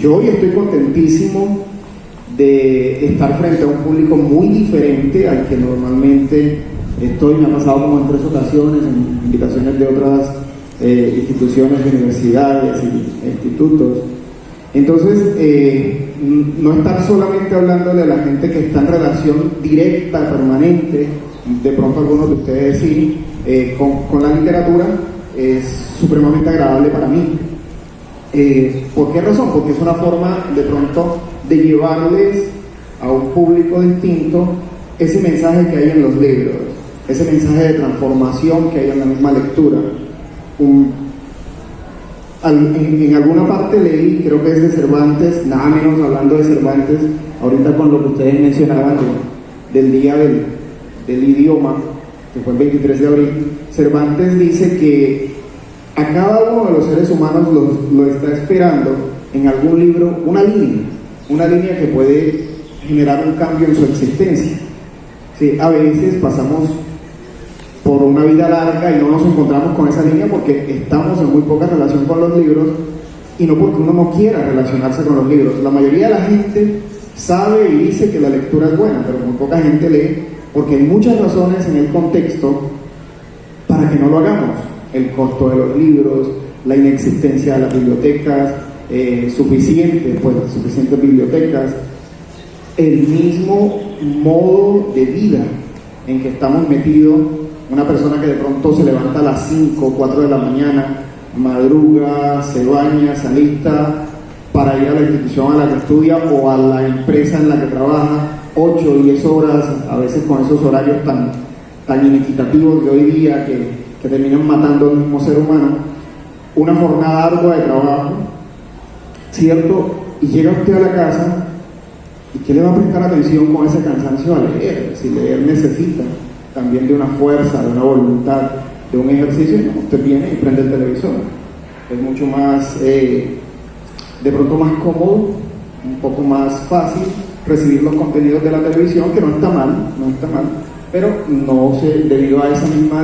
yo hoy estoy contentísimo de estar frente a un público muy diferente al que normalmente estoy. Me ha pasado como en 3 ocasiones, en invitaciones de otras instituciones, universidades y institutos. Entonces, no estar solamente hablándole a la gente que está en relación directa, permanente, de pronto algunos de ustedes sí, con la literatura, es supremamente agradable para mí. ¿Por qué razón? Porque es una forma de pronto de llevarles a un público distinto ese mensaje que hay en los libros, ese mensaje de transformación que hay en la misma lectura. En alguna parte leí, creo que es de Cervantes, nada menos hablando de Cervantes, ahorita con lo que ustedes mencionaban del día del idioma, que fue el 23 de abril, Cervantes dice que a cada uno de los seres humanos lo está esperando en algún libro una línea que puede generar un cambio en su existencia. Sí, a veces pasamos por una vida larga y no nos encontramos con esa línea porque estamos en muy poca relación con los libros, y no porque uno no quiera relacionarse con los libros. La mayoría de la gente sabe y dice que la lectura es buena, pero muy poca gente lee porque hay muchas razones en el contexto para que no lo hagamos. El costo de los libros, la inexistencia de las bibliotecas, suficientes bibliotecas, el mismo modo de vida en que estamos metidos. Una persona que de pronto se levanta a las 5 o 4 de la mañana, madruga, se baña, se alista para ir a la institución a la que estudia o a la empresa en la que trabaja, 8 o 10 horas, a veces con esos horarios tan inequitativos de hoy día que terminan matando al mismo ser humano, una jornada ardua de trabajo, ¿cierto? Y llega usted a la casa, ¿y qué le va a prestar atención con ese cansancio a leer? Si leer necesita también de una fuerza, de una voluntad, de un ejercicio, ¿no? Usted viene y prende el televisor. Es mucho más, de pronto más cómodo, un poco más fácil recibir los contenidos de la televisión, que no está mal, pero no debido a esa misma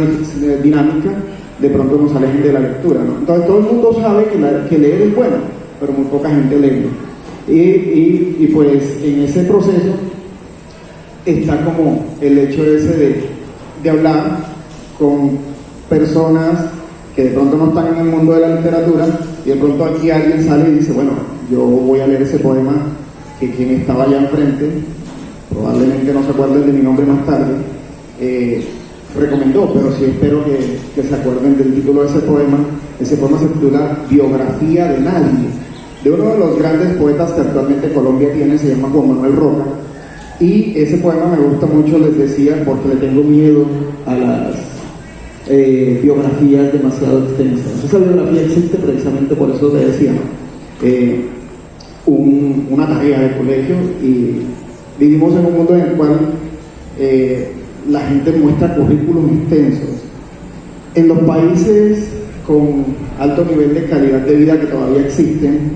dinámica, de pronto nos alejen de la lectura, ¿no? Entonces todo el mundo sabe que leer es bueno, pero muy poca gente lee. Y pues en ese proceso está como el hecho ese de hablar con personas que de pronto no están en el mundo de la literatura, y de pronto aquí alguien sale y dice, bueno, yo voy a leer ese poema que quien estaba allá enfrente, probablemente no se acuerden de mi nombre más tarde, recomendó, pero sí espero que se acuerden del título de ese poema. Ese poema se titula Biografía de Nadie, de uno de los grandes poetas que actualmente Colombia tiene, se llama Juan Manuel Roca. Y ese poema me gusta mucho, les decía, porque le tengo miedo a las biografías demasiado extensas. Esa biografía existe precisamente por eso te decía, una tarea de colegio, y vivimos en un mundo en el cual la gente muestra currículos extensos. En los países con alto nivel de calidad de vida que todavía existen,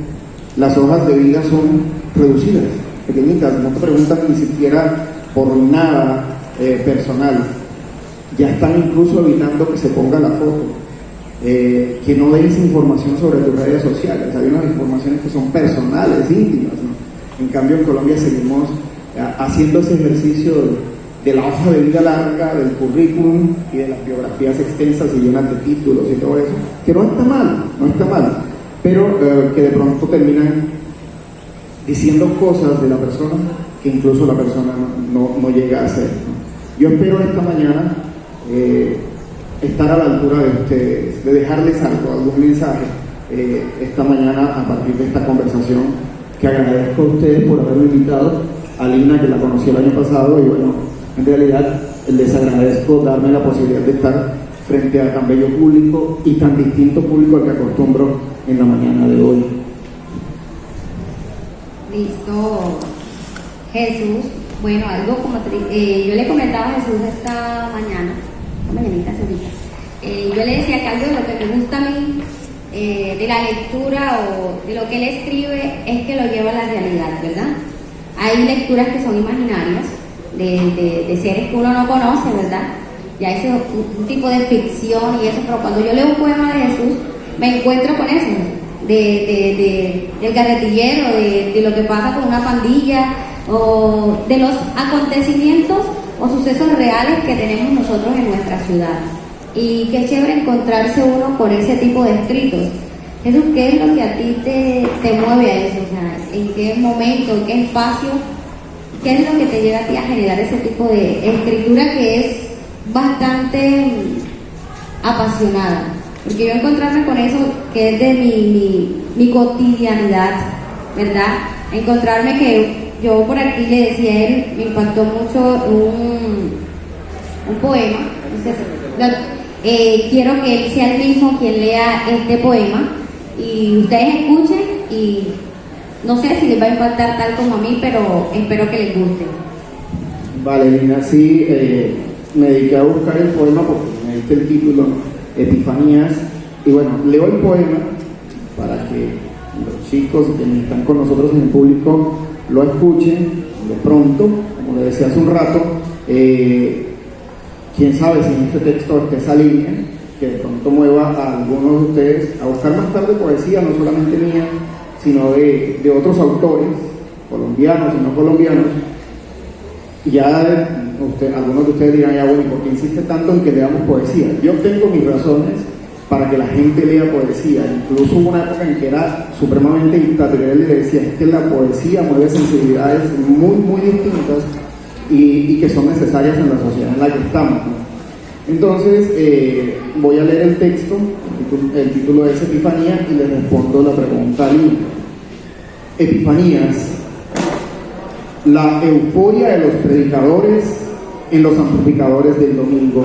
las hojas de vida son reducidas, pequeñitas, no te preguntan ni siquiera por nada personal. Ya están incluso evitando que se ponga la foto, que no deis información sobre tus redes sociales. Hay unas informaciones que son personales, íntimas, ¿no? En cambio en Colombia seguimos haciendo ese ejercicio de la hoja de vida larga, del currículum y de las biografías extensas y llenas de títulos y todo eso, que no está mal, pero que de pronto terminan diciendo cosas de la persona que incluso la persona no llega a hacer, ¿no? Yo espero esta mañana estar a la altura de ustedes, de dejarles algún mensaje esta mañana a partir de esta conversación, que agradezco a ustedes por haberme invitado, a Lina, que la conocí el año pasado, y bueno, en realidad les agradezco darme la posibilidad de estar frente a tan bello público y tan distinto público al que acostumbro en la mañana de hoy. Listo, Jesús. Bueno, algo como yo le comentaba a Jesús esta mañanita, yo le decía que algo de lo que me gusta a mí de la lectura o de lo que él escribe es que lo lleva a la realidad, ¿verdad? Hay lecturas que son imaginarias, de seres que uno no conoce, ¿verdad? Ya es un tipo de ficción y eso, pero cuando yo leo un poema de Jesús, me encuentro con eso. del carretillero, de lo que pasa con una pandilla, o de los acontecimientos o sucesos reales que tenemos nosotros en nuestra ciudad. Y qué chévere encontrarse uno con ese tipo de escritos. Jesús, ¿qué es lo que a ti te mueve a eso? O sea, ¿en qué momento, en qué espacio, qué es lo que te lleva a ti a generar ese tipo de escritura que es bastante apasionada? Porque yo encontrarme con eso, que es de mi cotidianidad, ¿verdad? Encontrarme que yo por aquí le decía a él, me impactó mucho un poema. Entonces, quiero que él sea el mismo quien lea este poema y ustedes escuchen, y no sé si les va a impactar tal como a mí, pero espero que les guste. Vale, Lina, sí, me dediqué a buscar el poema porque me diste el título, Epifanías, y bueno, leo el poema para que los chicos que están con nosotros en el público lo escuchen de pronto, como le decía hace un rato. Quién sabe si en este texto esté esa línea que de pronto mueva a algunos de ustedes a buscar más tarde poesía, no solamente mía, sino de otros autores, colombianos y no colombianos. Y ya algunos de ustedes dirán, ya bueno, ¿y por qué insiste tanto en que leamos poesía? Yo tengo mis razones para que la gente lea poesía. Incluso hubo una época en que era supremamente dictatorial y le decía, es que la poesía mueve sensibilidades muy, muy distintas y que son necesarias en la sociedad en la que estamos, ¿no? Entonces, voy a leer el texto, el título es Epifanía, y le respondo la pregunta ahí. Epifanías, la euforia de los predicadores en los amplificadores del domingo.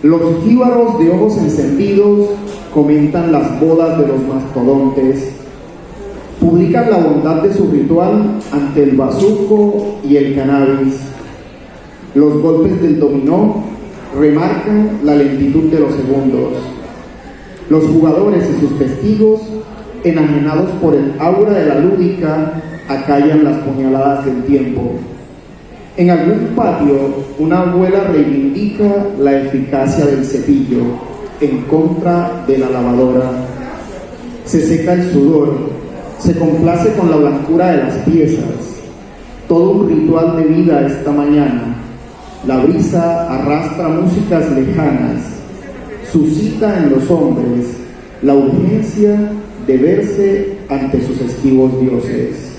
Los jíbaros de ojos encendidos comentan las bodas de los mastodontes, publican la bondad de su ritual ante el bazuco y el cannabis. Los golpes del dominó remarcan la lentitud de los segundos. Los jugadores y sus testigos, enajenados por el aura de la lúdica, acallan las puñaladas del tiempo. En algún patio, una abuela reivindica la eficacia del cepillo en contra de la lavadora. Se seca el sudor, se complace con la blancura de las piezas. Todo un ritual de vida esta mañana. La brisa arrastra músicas lejanas, suscita en los hombres la urgencia de verse ante sus esquivos dioses.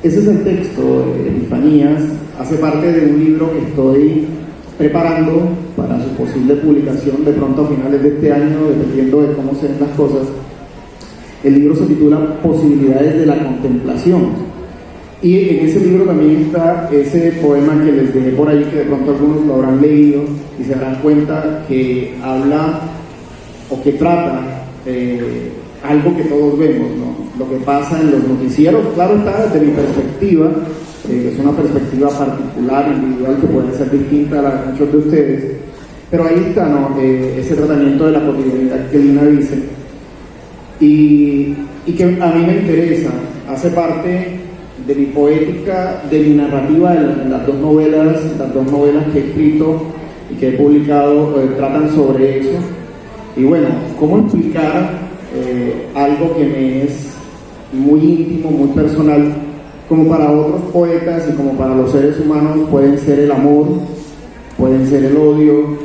Ese es el texto de Epifanías, hace parte de un libro que estoy preparando para su posible publicación de pronto a finales de este año, dependiendo de cómo se den las cosas. El libro se titula Posibilidades de la Contemplación. Y en ese libro también está ese poema que les dejé por ahí, que de pronto algunos lo habrán leído y se darán cuenta que habla o que trata algo que todos vemos, ¿no? Lo que pasa en los noticieros. Claro está, desde mi perspectiva, es una perspectiva particular, individual, que puede ser distinta a la de muchos de ustedes, pero ahí está, ¿no? Ese tratamiento de la cotidianidad que Lina dice, y que a mí me interesa, hace parte de mi poética, de mi narrativa, de las dos novelas que he escrito y que he publicado, tratan sobre eso. Y bueno, ¿cómo explicar algo que me es muy íntimo, muy personal, como para otros poetas y como para los seres humanos pueden ser el amor, pueden ser el odio,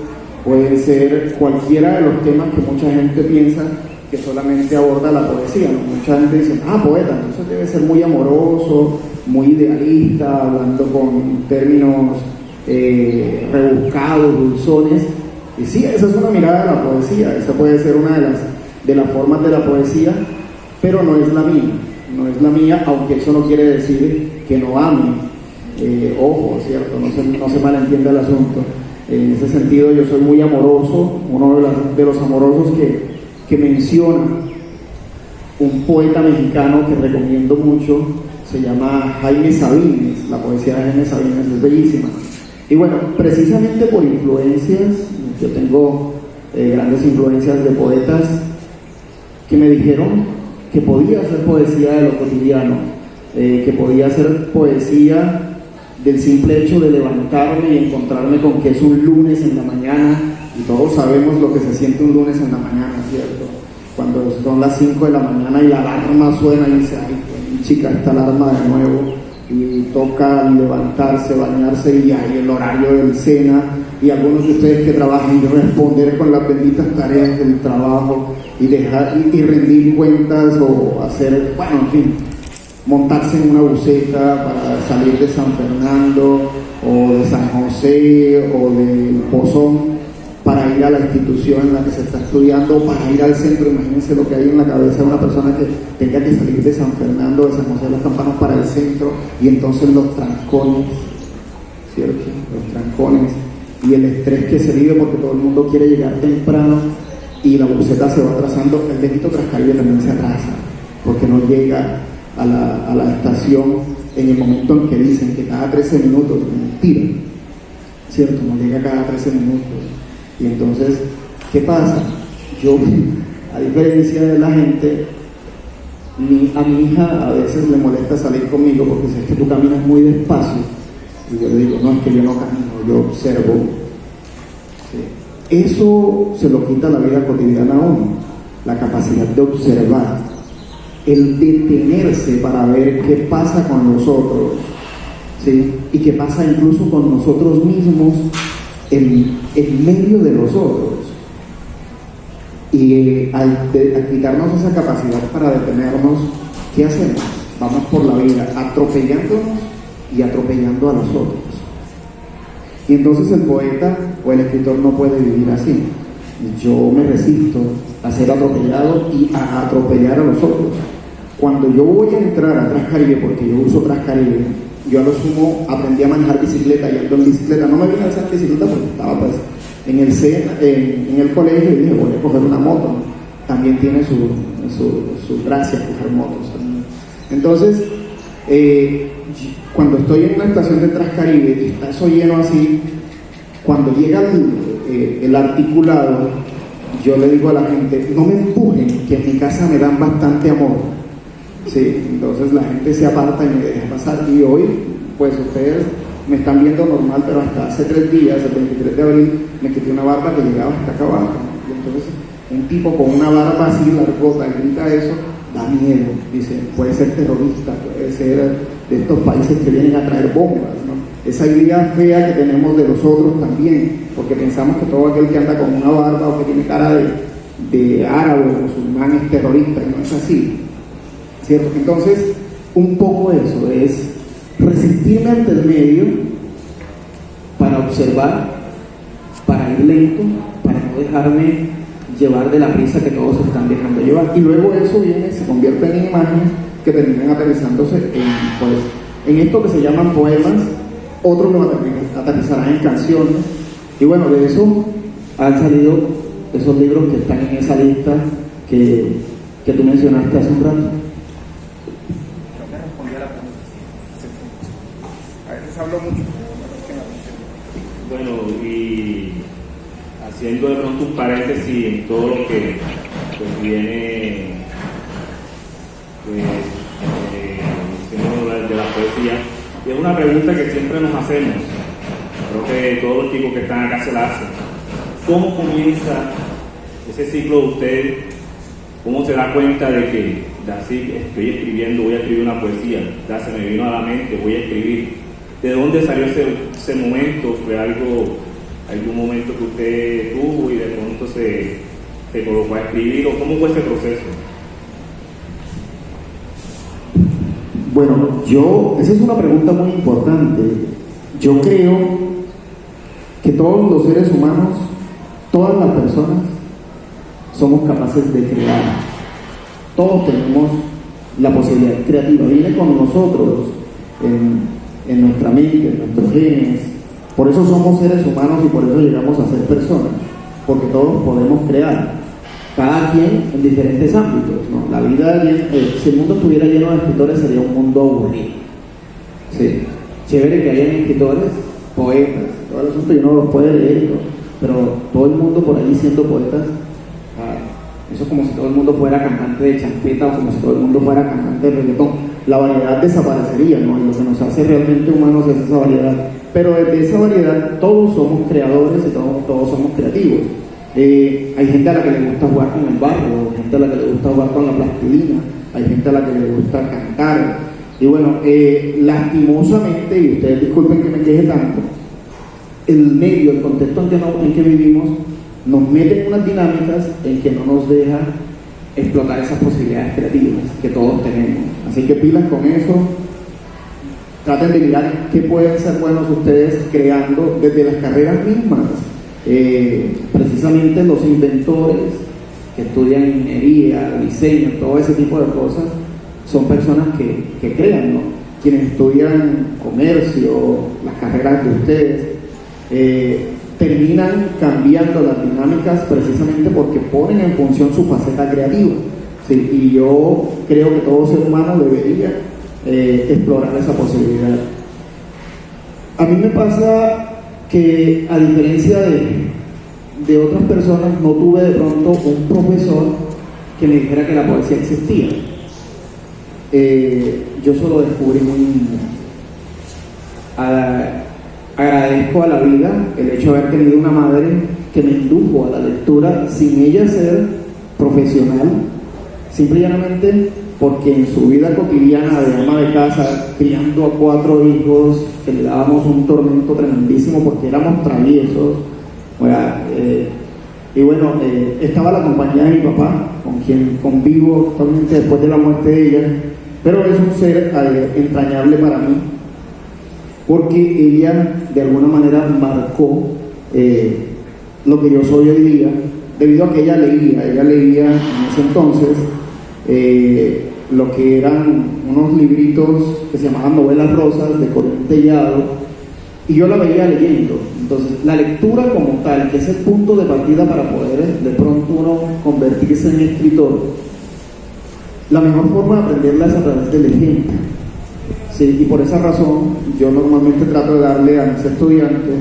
pueden ser cualquiera de los temas que mucha gente piensa que solamente aborda la poesía, ¿no? Mucha gente dice, poeta, entonces debe ser muy amoroso, muy idealista, hablando con términos rebuscados, dulzones. Y sí, esa es una mirada de la poesía, esa puede ser una de las formas de la poesía, pero no es la mía, aunque eso no quiere decir que no ame. Ojo, ¿cierto? No se malentienda el asunto. En ese sentido yo soy muy amoroso, uno de los amorosos que menciona un poeta mexicano que recomiendo mucho, se llama Jaime Sabines. La poesía de Jaime Sabines es bellísima. Y bueno, precisamente por influencias, yo tengo grandes influencias de poetas que me dijeron que podía hacer poesía de lo cotidiano, que podía hacer poesía del simple hecho de levantarme y encontrarme con que es un lunes en la mañana, y todos sabemos lo que se siente un lunes en la mañana, ¿cierto? cuando son las 5 de la mañana y la alarma suena y dice, ay, chica, esta alarma de nuevo, y toca levantarse, bañarse y hay el horario del cena, y algunos de ustedes que trabajan y responder con las benditas tareas del trabajo y dejar y rendir cuentas o hacer, bueno, en fin, montarse en una buseta para salir de San Fernando o de San José o de Pozón para ir a la institución en la que se está estudiando, para ir al centro. Imagínense lo que hay en la cabeza de una persona que tenga que salir de San Fernando, de San José de los Campanos para el centro, y entonces los trancones, ¿cierto? Los trancones y el estrés que se vive porque todo el mundo quiere llegar temprano y la buseta se va atrasando. El bendito Trascaribe también se atrasa porque no llega a la estación en el momento en que dicen que cada 13 minutos, mentira, ¿cierto? No llega cada 13 minutos. Y entonces, ¿qué pasa? Yo, a diferencia de la gente, a mi hija a veces le molesta salir conmigo porque si es que tú caminas muy despacio, y yo le digo, no, es que yo no camino, yo observo. ¿Sí? Eso se lo quita la vida cotidiana a uno, la capacidad de observar, el detenerse para ver qué pasa con los otros, ¿sí? Y qué pasa incluso con nosotros mismos en medio de los otros. Y al quitarnos esa capacidad para detenernos, ¿qué hacemos? Vamos por la vida atropellándonos y atropellando a los otros. Y entonces el poeta o el escritor no puede vivir así. Yo me resisto a ser atropellado y a atropellar a los otros. Cuando yo voy a entrar a Trascaribe, porque yo uso Trascaribe, yo a lo sumo aprendí a manejar bicicleta y ando en bicicleta. No me vine a hacer bicicleta porque estaba pues en el colegio y dije, voy a coger una moto. También tiene su gracia coger motos. Entonces, cuando estoy en una estación de Trascaribe y está eso lleno así, cuando llega el articulado, yo le digo a la gente, no me empujen, que en mi casa me dan bastante amor. Sí, entonces la gente se aparta y me deja pasar. Y hoy, pues ustedes me están viendo normal, pero hasta hace 3 días, el 23 de abril, me quité una barba que llegaba hasta acá abajo. Y entonces un tipo con una barba así largota grita eso, da miedo. Dice, puede ser terrorista, puede ser de estos países que vienen a traer bombas, ¿no? Esa idea fea que tenemos de los otros también, porque pensamos que todo aquel que anda con una barba o que tiene cara de árabe o musulmán es terrorista, y no es así, ¿cierto? Entonces, un poco eso es resistirme ante el medio para observar, para ir lento, para no dejarme llevar de la prisa que todos se están dejando llevar. Y luego eso viene, se convierte en imágenes que terminan aterrizándose en esto que se llaman poemas, otros lo aterrizarán en canciones. Y bueno, de eso han salido esos libros que están en esa lista que tú mencionaste hace un rato. Hablo mucho. Bueno, y haciendo de pronto un paréntesis en todo lo que pues, viene de la poesía, y es una pregunta que siempre nos hacemos, creo que todos los chicos que están acá se la hacen. ¿Cómo comienza ese ciclo de usted? ¿Cómo se da cuenta de que así estoy escribiendo, voy a escribir una poesía? Ya se me vino a la mente, voy a escribir. ¿De dónde salió ese momento? ¿Fue algún momento que usted tuvo y de pronto se colocó a escribir? ¿O cómo fue ese proceso? Bueno, esa es una pregunta muy importante. Yo creo que todos los seres humanos, todas las personas, somos capaces de crear. Todos tenemos la posibilidad creativa. Viene con nosotros en nuestra mente, en nuestros genes. Por eso somos seres humanos y por eso llegamos a ser personas, porque todos podemos crear, cada quien en diferentes ámbitos, ¿no? La vida, si el mundo estuviera lleno de escritores, sería un mundo aburrido. Sí, chévere que hayan escritores, poetas, todo el asunto, y uno los puede leer, ¿no? Pero todo el mundo por ahí siendo poetas, eso es como si todo el mundo fuera cantante de champeta o como si todo el mundo fuera cantante de reggaetón. La variedad desaparecería, ¿no? Y lo que nos hace realmente humanos es esa variedad. Pero desde esa variedad todos somos creadores y todos somos creativos. Hay gente a la que le gusta jugar con el barro, hay gente a la que le gusta jugar con la plastilina, hay gente a la que le gusta cantar. Y bueno, lastimosamente, y ustedes disculpen que me queje tanto, el medio, el contexto en que vivimos, nos mete en unas dinámicas en que no nos deja explotar esas posibilidades creativas que todos tenemos. Así que pilas con eso, traten de mirar qué pueden ser buenos ustedes creando desde las carreras mismas. Precisamente los inventores que estudian ingeniería, diseño, todo ese tipo de cosas, son personas que crean, ¿no? Quienes estudian comercio, las carreras de ustedes, terminan cambiando las dinámicas precisamente porque ponen en función su faceta creativa. ¿Sí? Y yo creo que todo ser humano debería explorar esa posibilidad. A mí me pasa que, a diferencia de otras personas, no tuve de pronto un profesor que me dijera que la poesía existía. Yo solo descubrí muy niño. Agradezco a la vida el hecho de haber tenido una madre que me indujo a la lectura sin ella ser profesional, simple y llanamente porque en su vida cotidiana de ama de casa, criando a 4 hijos, que le dábamos un tormento tremendísimo porque éramos traviesos, y bueno, estaba la compañía de mi papá, con quien convivo actualmente después de la muerte de ella, pero es un ser entrañable para mí, porque ella de alguna manera marcó lo que yo soy hoy día, debido a que ella leía en ese entonces lo que eran unos libritos que se llamaban novelas rosas de Corín Tellado, y yo la veía leyendo. Entonces la lectura como tal, que es el punto de partida para poder de pronto uno convertirse en escritor, la mejor forma de aprenderla es a través del ejemplo. Sí, y por esa razón yo normalmente trato de darle a mis estudiantes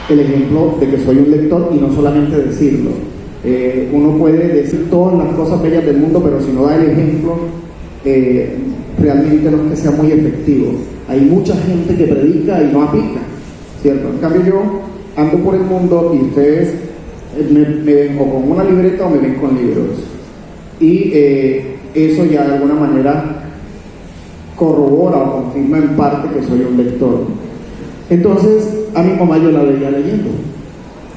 el ejemplo de que soy un lector y no solamente decirlo. Uno puede decir todas las cosas bellas del mundo, pero si no da el ejemplo, realmente no es que sea muy efectivo. Hay mucha gente que predica y no aplica, ¿cierto? En cambio yo ando por el mundo y ustedes me ven o con una libreta o me ven con libros. Y eso ya de alguna manera corrobora o confirma en parte que soy un lector. Entonces a mi mamá yo la veía leyendo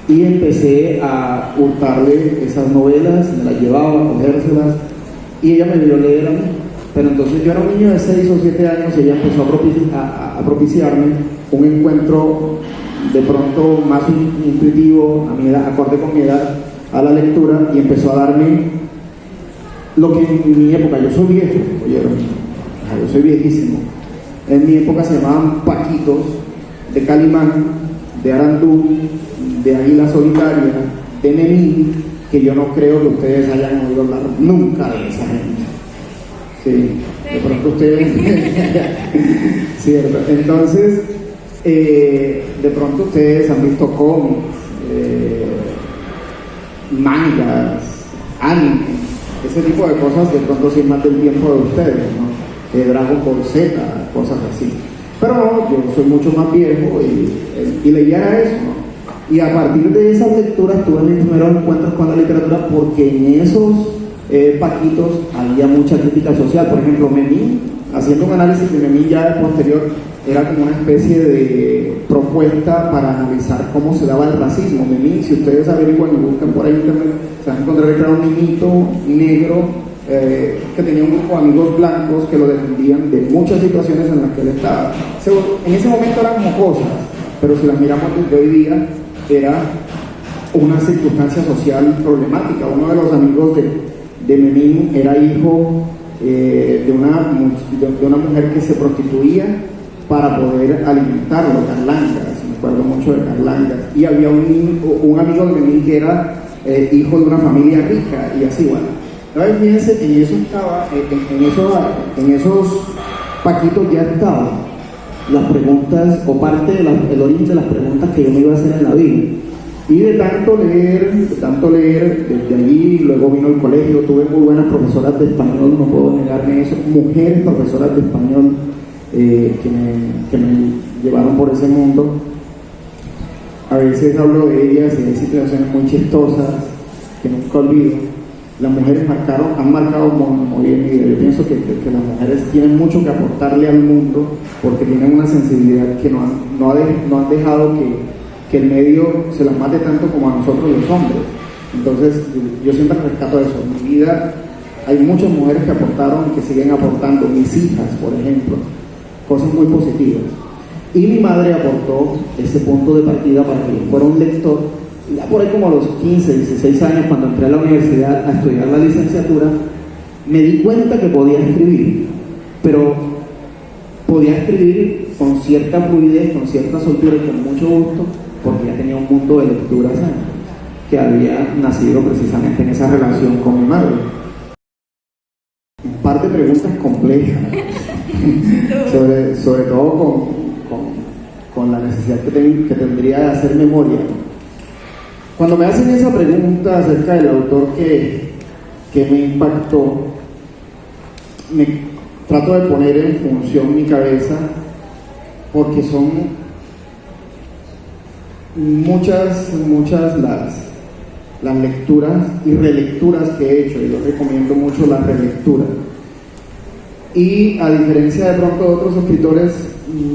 y empecé a hurtarle esas novelas, me las llevaba a cogérselas y ella me vio leer a mí. Pero entonces yo era un niño de 6 o 7 años y ella empezó a propiciarme un encuentro de pronto más intuitivo, a mi edad, acorde con mi edad, a la lectura, y empezó a darme lo que en mi época, yo soy viejo, oyeron, yo soy viejísimo, en mi época se llamaban paquitos de Calimán, de Arandú, de Águila Solitaria, de Memín, que yo no creo que ustedes hayan oído hablar nunca de esa gente. Sí, de pronto ustedes cierto. Entonces de pronto ustedes han visto cómics, mangas, anime, ese tipo de cosas. De pronto sí es más del tiempo de ustedes, ¿no? Dragon Ball Z, cosas así. Pero no, yo soy mucho más viejo y leía eso, ¿no? Y a partir de esas lecturas tuve mis primeros encuentros con la literatura, porque en esos paquitos había mucha crítica social. Por ejemplo, Memín, haciendo un análisis de Memín ya posterior, era como una especie de propuesta para analizar cómo se daba el racismo. Memín, si ustedes averiguan y buscan por ahí en internet, se van a encontrar que era un niñito negro que tenía un grupo de amigos blancos que lo defendían de muchas situaciones en las que él estaba. En ese momento eran como cosas, pero si las miramos desde hoy día, era una circunstancia social problemática. Uno de los amigos de Memín era hijo de una mujer que se prostituía para poder alimentarlo, Carlangas, me acuerdo mucho de Carlangas, y había un amigo de Memín que era hijo de una familia rica, y así, bueno. Entonces, fíjense, en eso estaba, en esos paquitos ya estaban las preguntas, o parte del origen de las preguntas que yo me iba a hacer en la vida. Y de tanto leer, desde allí, luego vino el colegio, tuve muy buenas profesoras de español, no puedo negarme eso, mujeres profesoras de español que me llevaron por ese mundo. A veces hablo de ellas y hay situaciones muy chistosas, que nunca olvido. Las mujeres han marcado muy bien mi vida. Yo pienso que las mujeres tienen mucho que aportarle al mundo porque tienen una sensibilidad que no han dejado que el medio se las mate tanto como a nosotros los hombres. Entonces, yo siempre rescato eso. En mi vida hay muchas mujeres que aportaron y que siguen aportando. Mis hijas, por ejemplo, cosas muy positivas. Y mi madre aportó ese punto de partida para que yo fuera un lector. Ya por ahí como a los 15, 16 años, cuando entré a la universidad a estudiar la licenciatura, me di cuenta que podía escribir, pero podía escribir con cierta fluidez, con cierta soltura y con mucho gusto, porque ya tenía un mundo de lecturas que había nacido precisamente en esa relación con mi madre. Un par de preguntas complejas, sobre todo con la necesidad que tendría de hacer memoria. Cuando me hacen esa pregunta acerca del autor que me impactó, me trato de poner en función mi cabeza, porque son muchas las lecturas y relecturas que he hecho, y yo recomiendo mucho la relectura. Y a diferencia de pronto de otros escritores,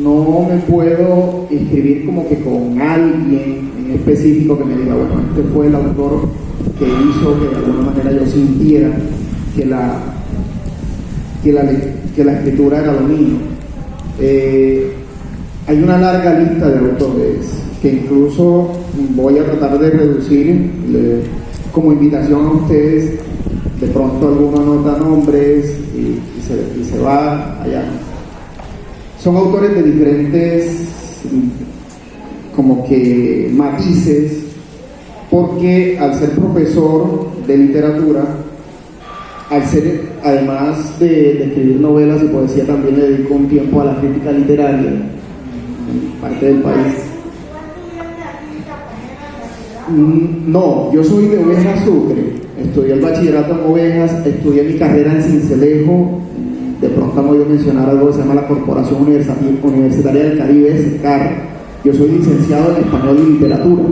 no me puedo inscribir como que con alguien en específico que me diga, bueno, este fue el autor que hizo que de alguna manera yo sintiera que la escritura era lo mío. Hay una larga lista de autores que incluso voy a tratar de reducir como invitación a ustedes. De pronto alguno anota nombres y se va allá. Son autores de diferentes como que matices, porque al ser profesor de literatura, al ser, además de escribir novelas y poesía, también le dedico un tiempo a la crítica literaria en parte del país. No, yo soy de Ovejas, Sucre. Estudié el bachillerato en Ovejas, estudié mi carrera en Sincelejo. De pronto han oído mencionar algo que se llama la Corporación Universitaria del Caribe, SECAR. Yo soy licenciado en Español y Literatura.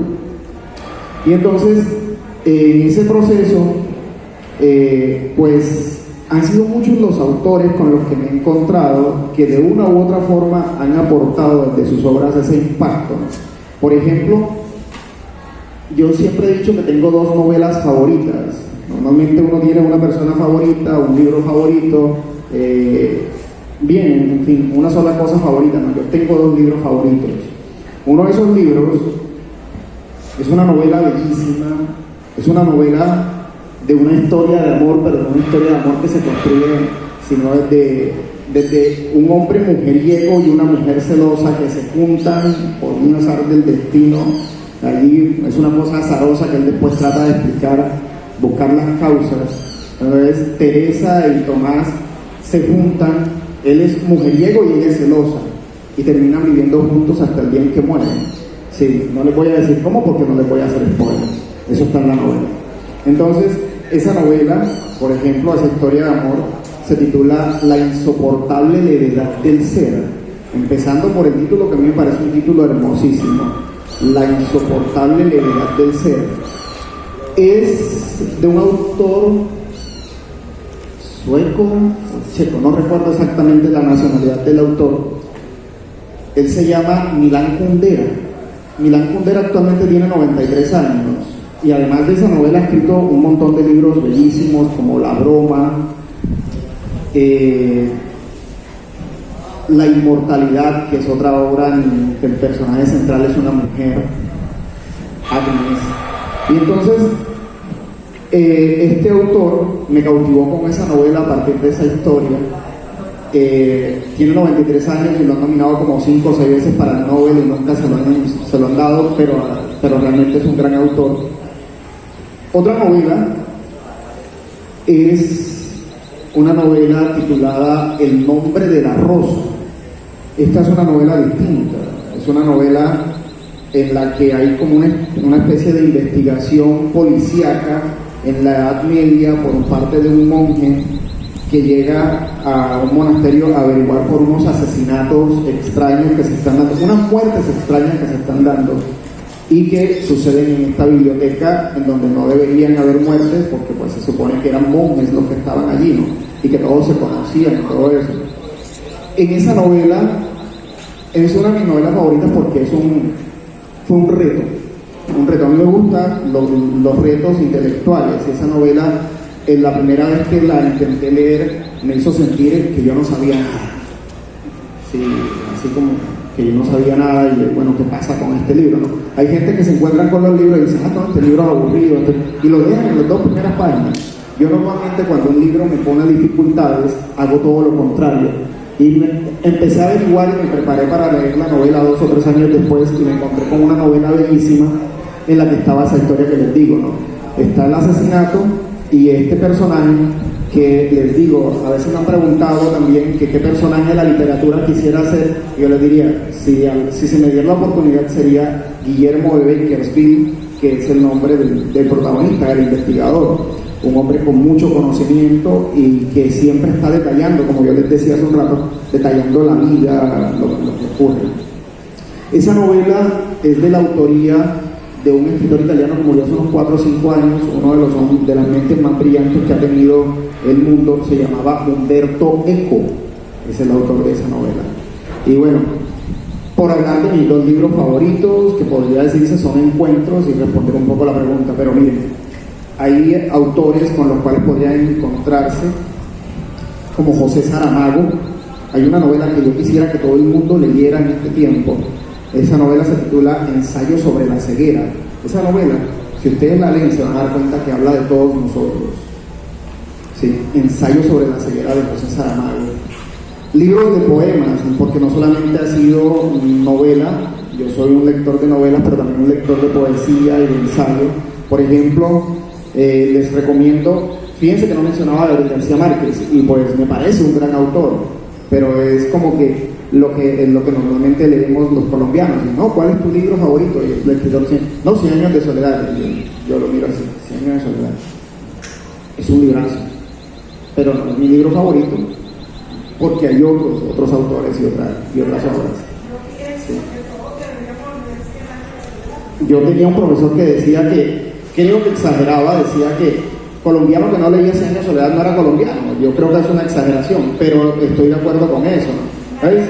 Y entonces, en ese proceso, pues han sido muchos los autores con los que me he encontrado que de una u otra forma han aportado desde sus obras ese impacto. Por ejemplo, yo siempre he dicho que tengo dos novelas favoritas. Normalmente uno tiene una persona favorita, un libro favorito, bien, en fin, una sola cosa favorita. No, yo tengo dos libros favoritos. Uno de esos libros es una novela bellísima, es una novela de una historia de amor, pero no una historia de amor que se construye, sino desde un hombre mujeriego y una mujer celosa que se juntan por un azar del destino. Allí es una cosa azarosa que él después trata de explicar, buscar las causas. Entonces Teresa y Tomás se juntan, él es mujeriego y ella es celosa, y terminan viviendo juntos hasta el día en que mueren. Sí, no les voy a decir cómo porque no les voy a hacer spoiler, eso está en la novela. Entonces, esa novela, por ejemplo, esa historia de amor, se titula La insoportable levedad del ser, empezando por el título que a mí me parece un título hermosísimo. La insoportable levedad del ser. Es de un autor sueco o checo, no recuerdo exactamente la nacionalidad del autor. Él se llama Milan Kundera. Milan Kundera actualmente tiene 93 años y además de esa novela ha escrito un montón de libros bellísimos como La broma, La inmortalidad, que es otra obra en que el personaje central es una mujer, Agnes. Y entonces este autor me cautivó con esa novela a partir de esa historia. Tiene 93 años y lo han nominado como 5 o 6 veces para el Nobel y nunca se lo han dado, pero realmente es un gran autor. Otra novela es una novela titulada El nombre de la rosa. Esta es una novela distinta, es una novela en la que hay como una especie de investigación policíaca en la Edad Media por parte de un monje que llega a un monasterio a averiguar por unos asesinatos extraños que se están dando, unas muertes extrañas que se están dando y que suceden en esta biblioteca en donde no deberían haber muertes porque pues se supone que eran monjes los que estaban allí, ¿no? Y que todos se conocían y todo eso. En esa novela, es una de mis novelas favoritas porque fue un reto. A mí me gustan los retos intelectuales. Esa novela, la primera vez que la intenté leer, me hizo sentir que yo no sabía nada. Sí, así como que yo no sabía nada y bueno, ¿qué pasa con este libro? ¿No? Hay gente que se encuentra con los libros y dice, no, este libro es aburrido, y lo dejan en las 2 primeras páginas. Yo normalmente cuando un libro me pone dificultades, hago todo lo contrario. Y empecé a averiguar y me preparé para leer la novela 2 o 3 años después y me encontré con una novela bellísima en la que estaba esa historia que les digo, ¿no? Está el asesinato y este personaje que les digo, a veces me han preguntado también que qué personaje de la literatura quisiera ser, y yo les diría, si se me diera la oportunidad sería Guillermo de Beckersfield, que es el nombre del protagonista, del investigador, un hombre con mucho conocimiento y que siempre está detallando, como yo les decía hace un rato, detallando la vida, lo que ocurre. Esa novela es de la autoría de un escritor italiano que murió hace unos 4 o 5 años, uno de las mentes más brillantes que ha tenido el mundo, se llamaba Umberto Eco, es el autor de esa novela. Y bueno, por hablar de mis 2 libros favoritos, que podría decirse son encuentros y responder un poco la pregunta, pero miren, hay autores con los cuales podrían encontrarse, como José Saramago. Hay una novela que yo quisiera que todo el mundo leyera en este tiempo. Esa novela se titula Ensayo sobre la ceguera. Esa novela, si ustedes la leen, se van a dar cuenta que habla de todos nosotros. Sí, Ensayo sobre la ceguera de José Saramago. Libros de poemas, porque no solamente ha sido novela, yo soy un lector de novelas, pero también un lector de poesía y de ensayo. Por ejemplo, les recomiendo, fíjense que no mencionaba a Gabriel García Márquez, y pues me parece un gran autor, pero es como que lo que normalmente leemos los colombianos, ¿no? ¿Cuál es tu libro favorito? Y el escritor dice, no, 100 años de soledad. Yo lo miro así, 100 años de soledad. Es un librazo, pero no es mi libro favorito, porque hay otros autores y otras obras. Sí. Yo tenía un profesor que decía que, creo que exageraba, decía que colombiano que no leía 100 años de soledad no era colombiano. Yo creo que es una exageración, pero estoy de acuerdo con eso, ¿no? ¿Veis?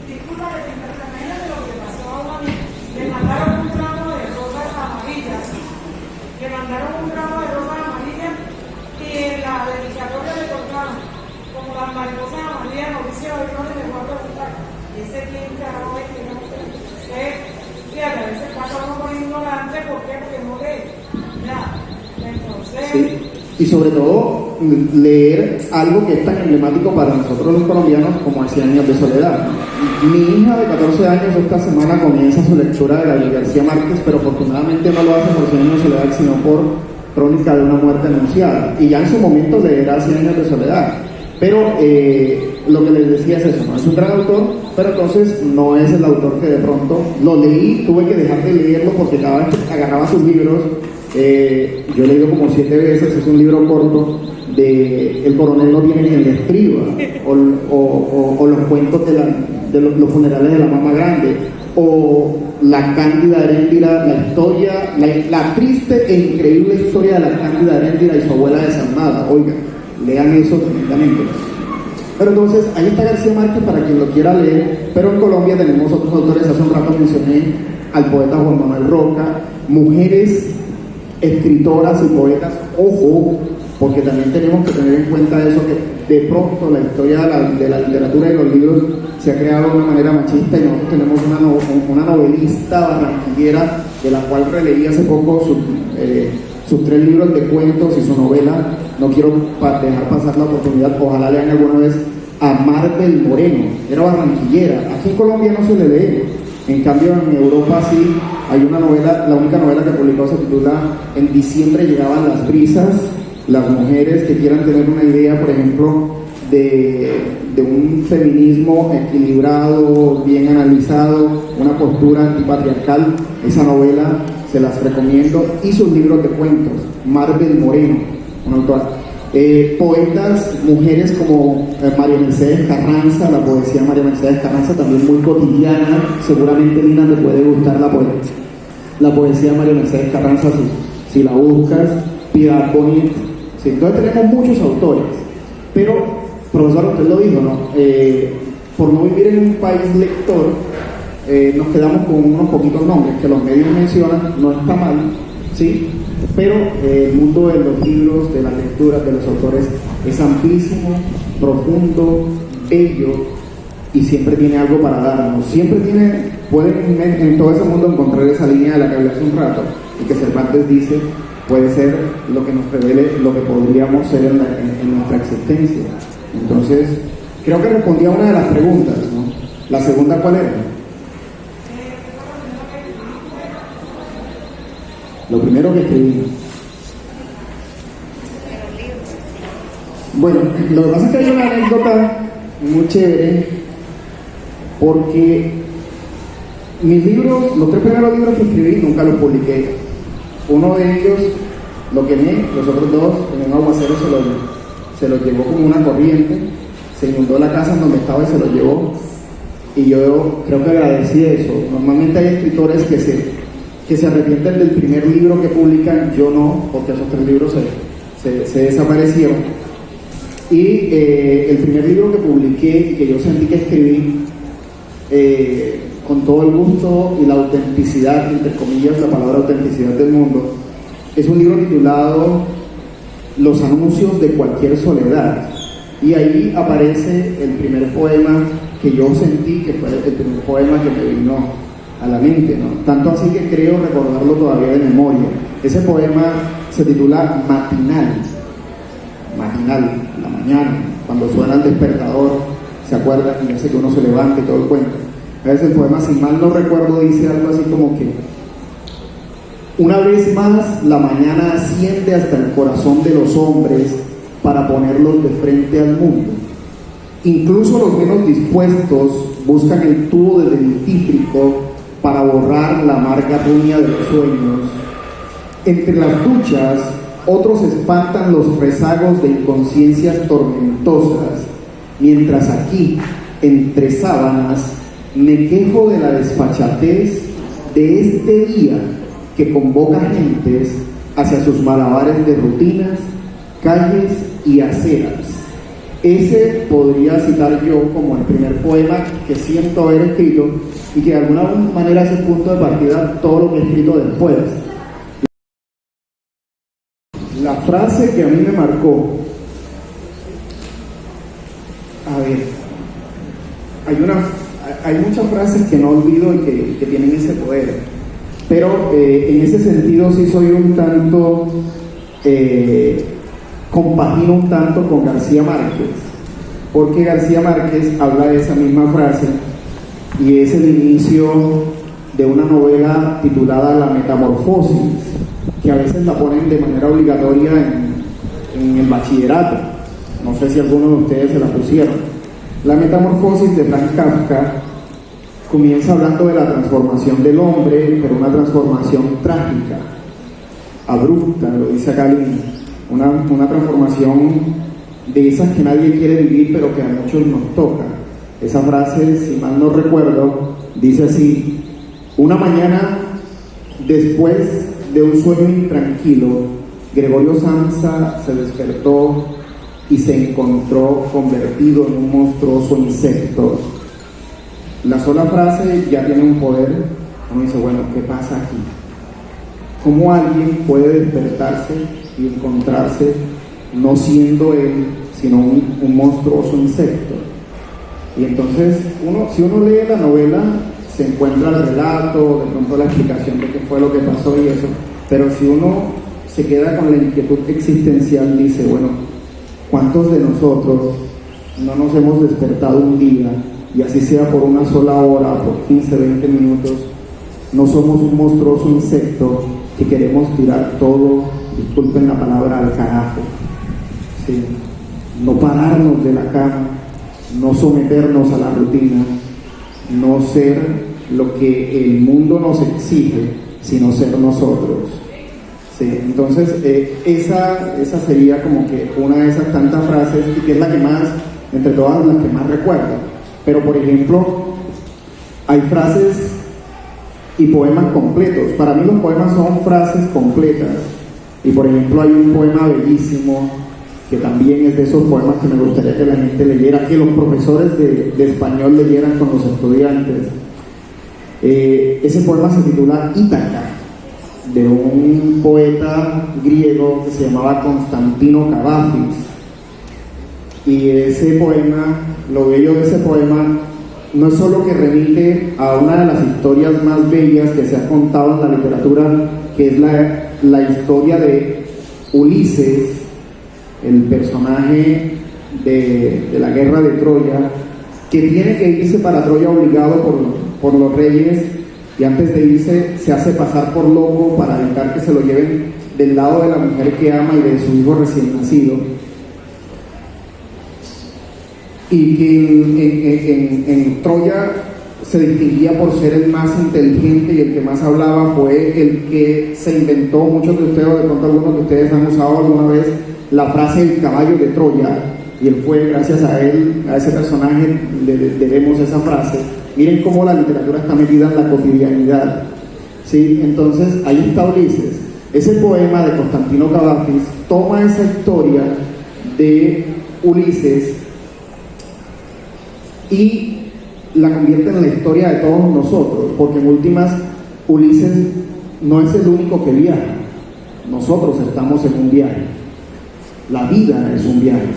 Disculpa de interpretación de lo que pasó a Juan. Le mandaron un ramo de rosas amarillas. Y en la dedicatoria le cortaron. Como las mariposas amarillas, Mauricio hoy no le dejó preguntar. ¿Y ese quién carajo es que no sé? Fíjate, a veces pasa uno por ignorante. ¿Por qué? Porque no lee nada. Entonces... Sí. Y sobre todo leer algo que es tan emblemático para nosotros los colombianos como 100 años de soledad. Mi hija de 14 años esta semana comienza su lectura de Gabriel García Márquez, pero afortunadamente no lo hace por 100 años de soledad, sino por Crónica de una muerte anunciada. Y ya en su momento leerá 100 años de soledad. Pero lo que les decía es eso, ¿no? Es un gran autor, pero entonces no es el autor que de pronto lo leí, tuve que dejar de leerlo porque cada vez que agarraba sus libros, yo he leído como 7 veces, es un libro corto de El coronel no tiene quien le escriba, o los cuentos de los funerales de la mamá grande, o La Cándida Heréndira, la historia, la triste e increíble historia de la Cándida Heréndira y su abuela desarmada. Oigan, lean eso tremendamente. Pero entonces, ahí está García Márquez para quien lo quiera leer, pero en Colombia tenemos otros autores. Hace un rato mencioné al poeta Juan Manuel Roca, mujeres escritoras y poetas, ojo, porque también tenemos que tener en cuenta eso, que de pronto la historia de la literatura y los libros se ha creado de una manera machista, y nosotros tenemos una novelista barranquillera de la cual releí hace poco sus 3 libros de cuentos y su novela. No quiero dejar pasar la oportunidad, ojalá lean alguna vez a Marvel Moreno, era barranquillera. Aquí en Colombia no se le lee, en cambio en Europa sí. Hay una novela, la única novela que publicó se titula En diciembre llegaban las brisas. Las mujeres que quieran tener una idea, por ejemplo, de un feminismo equilibrado, bien analizado, una postura antipatriarcal, esa novela se las recomiendo. Y sus libros de cuentos, Marvel Moreno, una autora. Poetas, mujeres como María Mercedes Carranza, la poesía de María Mercedes Carranza también muy cotidiana, seguramente Lina te puede gustar la poesía. la poesía de María Mercedes Carranza, si la buscas, Piedad Bonit. Sí, entonces tenemos muchos autores, pero, profesor, usted lo dijo, ¿no? Por no vivir en un país lector, nos quedamos con unos poquitos nombres que los medios mencionan, no está mal, ¿sí? Pero el mundo de los libros, de las lecturas, de los autores es amplísimo, profundo, bello y siempre tiene algo para darnos. Siempre pueden en todo ese mundo encontrar esa línea de la que hablé hace un rato y que Cervantes dice puede ser lo que nos revele lo que podríamos ser en nuestra existencia. Entonces, creo que respondí a una de las preguntas, ¿no? La segunda, ¿cuál era? Lo primero que escribí. Bueno, lo que pasa es que hay una anécdota muy chévere, porque mis libros, los 3 primeros libros que escribí, nunca los publiqué. Uno de ellos lo quemé, los otros 2 en un aguacero se los llevó como una corriente, se inundó la casa en donde estaba y se los llevó. Y yo creo que agradecí eso. Normalmente hay escritores que se arrepienten del primer libro que publican, yo no, porque esos 3 libros se desaparecieron. Y el primer libro que publiqué y que yo sentí que escribí con todo el gusto y la autenticidad, entre comillas, la palabra autenticidad del mundo, es un libro titulado Los anuncios de cualquier soledad. Y ahí aparece el primer poema que yo sentí que fue el primer poema que me vino a la mente, ¿no? Tanto así que creo recordarlo todavía de memoria. Ese poema se titula Matinal, la mañana, cuando suena el despertador, se acuerdan y hace que uno se levante y todo el cuento. A veces el poema, si mal no recuerdo, dice algo así como que una vez más la mañana asciende hasta el corazón de los hombres para ponerlos de frente al mundo. Incluso los menos dispuestos buscan el tubo de dentífrico para borrar la amarga ruña de los sueños. Entre las duchas, otros espantan los rezagos de inconsciencias tormentosas, mientras aquí, entre sábanas, me quejo de la desfachatez de este día que convoca gentes hacia sus malabares de rutinas, calles y aceras. Ese podría citar yo como el primer poema que siento haber escrito y que de alguna manera es el punto de partida todo lo que he escrito después. La frase que a mí me marcó, a ver, hay muchas frases que no olvido y que tienen ese poder, pero en ese sentido sí soy un tanto, compagino un tanto con García Márquez, porque García Márquez habla de esa misma frase y es el inicio de una novela titulada La Metamorfosis, que a veces la ponen de manera obligatoria en el bachillerato. No sé si alguno de ustedes se la pusieron. La Metamorfosis de Franz Kafka comienza hablando de la transformación del hombre, pero una transformación trágica, abrupta, lo dice acá Lina, una transformación de esas que nadie quiere vivir, pero que a muchos nos toca. Esa frase, si mal no recuerdo, dice así: una mañana después de un sueño intranquilo, Gregorio Samsa se despertó y se encontró convertido en un monstruoso insecto. La sola frase ya tiene un poder. Uno dice, bueno, ¿qué pasa aquí? ¿Cómo alguien puede despertarse y encontrarse no siendo él, sino un monstruoso insecto? Y entonces, si uno lee la novela, se encuentra el relato, de pronto la explicación de qué fue lo que pasó y eso, pero si uno se queda con la inquietud existencial, dice, bueno, ¿cuántos de nosotros no nos hemos despertado un día, y así sea por una sola hora, por 15, 20 minutos, no somos un monstruoso insecto que queremos tirar todo, disculpen la palabra, al carajo? Sí. No pararnos de la cama, no someternos a la rutina, no ser lo que el mundo nos exige, sino ser nosotros. Sí, entonces esa sería como que una de esas tantas frases, y que es la que más, entre todas las que más recuerdo. Pero por ejemplo, hay frases y poemas completos. Para mí los poemas son frases completas. Y por ejemplo hay un poema bellísimo que también es de esos poemas que me gustaría que la gente leyera, que los profesores de español leyeran con los estudiantes. Ese poema se titula Ítaca, de un poeta griego que se llamaba Constantino Cavafis. Y ese poema, lo bello de ese poema, no es solo que remite a una de las historias más bellas que se ha contado en la literatura, que es la historia de Ulises, el personaje de la guerra de Troya, que tiene que irse para Troya obligado por los reyes, y antes de irse se hace pasar por loco para evitar que se lo lleven del lado de la mujer que ama y de su hijo recién nacido. Y que en Troya se distinguía por ser el más inteligente y el que más hablaba. Fue el que se inventó, muchos de ustedes, o de pronto algunos de ustedes han usado alguna vez la frase el caballo de Troya, y él fue, gracias a él, a ese personaje, debemos esa frase. Miren cómo la literatura está metida en la cotidianidad, ¿sí? Entonces ahí está Ulises. Ese poema de Constantino Cavafis toma esa historia de Ulises y la convierte en la historia de todos nosotros, porque en últimas Ulises no es el único que viaja. Nosotros estamos en un viaje. La vida es un viaje.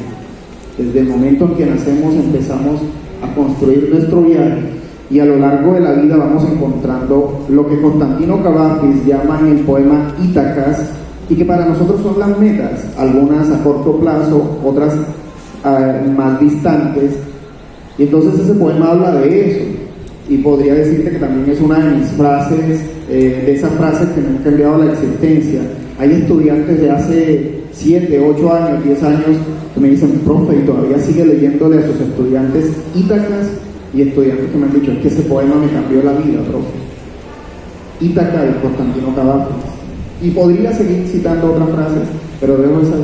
Desde el momento en que nacemos empezamos a construir nuestro viaje, y a lo largo de la vida vamos encontrando lo que Constantino Cavafis llama en el poema Ítacas, y que para nosotros son las metas, algunas a corto plazo, otras más distantes. Y entonces ese poema habla de eso, y podría decirte que también es una de mis frases, de esas frases que me han cambiado la existencia. Hay estudiantes de hace 7, 8 años, 10 años que me dicen, profe, y todavía sigue leyéndole a sus estudiantes Ítacas, y estudiantes que me han dicho, es que ese poema me cambió la vida, profe. Ítaca de Constantino Cavafis. Y podría seguir citando otras frases, pero dejo esa